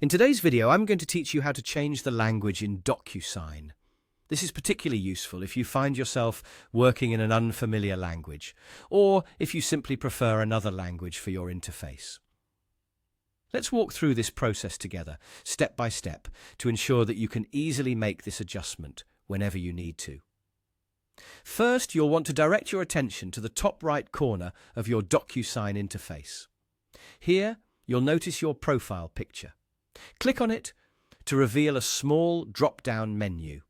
In today's video, I'm going to teach you how to change the language in DocuSign. This is particularly useful if you find yourself working in an unfamiliar language, or if you simply prefer another language for your interface. Let's walk through this process together, step by step, to ensure that you can easily make this adjustment whenever you need to. First, you'll want to direct your attention to the top right corner of your DocuSign interface. Here, you'll notice your profile picture. Click on it to reveal a small drop-down menu.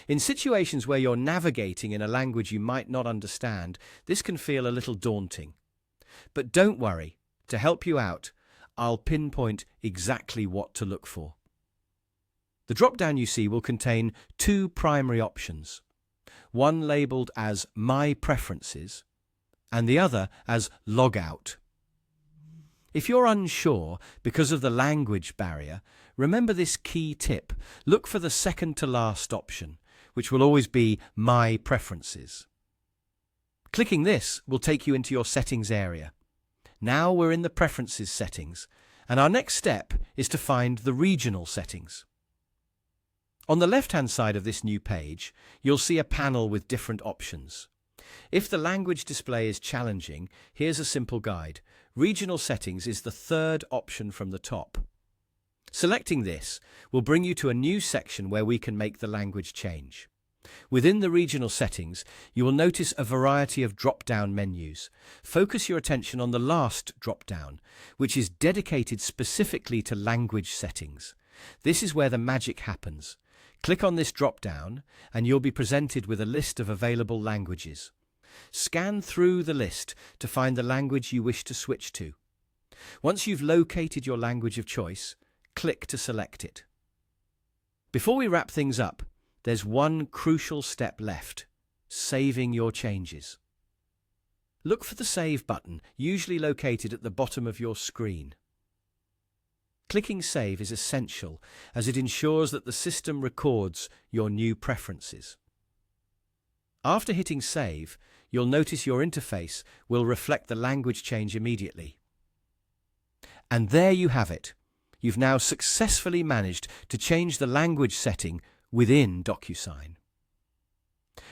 In situations where you're navigating in a language you might not understand, this can feel a little daunting. But don't worry, to help you out, I'll pinpoint exactly what to look for. The drop-down you see will contain two primary options, one labelled as My Preferences and the other as Logout. If you're unsure because of the language barrier, remember this key tip. Look for the second to last option, which will always be My Preferences. Clicking this will take you into your settings area. Now we're in the Preferences settings, and our next step is to find the regional settings. On the left-hand side of this new page, you'll see a panel with different options. If the language display is challenging, here's a simple guide. Regional settings is the third option from the top. Selecting this will bring you to a new section where we can make the language change. Within the regional settings, you will notice a variety of drop-down menus. Focus your attention on the last drop-down, which is dedicated specifically to language settings. This is where the magic happens. Click on this drop-down and you'll be presented with a list of available languages. Scan through the list to find the language you wish to switch to. Once you've located your language of choice, click to select it. Before we wrap things up, there's one crucial step left: saving your changes. Look for the Save button, usually located at the bottom of your screen. Clicking Save is essential as it ensures that the system records your new preferences. After hitting Save, you'll notice your interface will reflect the language change immediately. And there you have it. You've now successfully managed to change the language setting within DocuSign.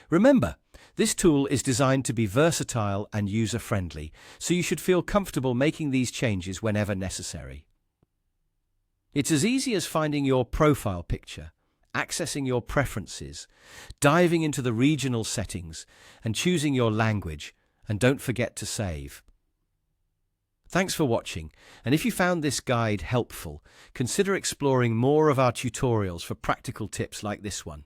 Remember, this tool is designed to be versatile and user-friendly, so you should feel comfortable making these changes whenever necessary. It's as easy as finding your profile picture, accessing your preferences, diving into the regional settings, and choosing your language, and don't forget to save. Thanks for watching, and if you found this guide helpful, consider exploring more of our tutorials for practical tips like this one.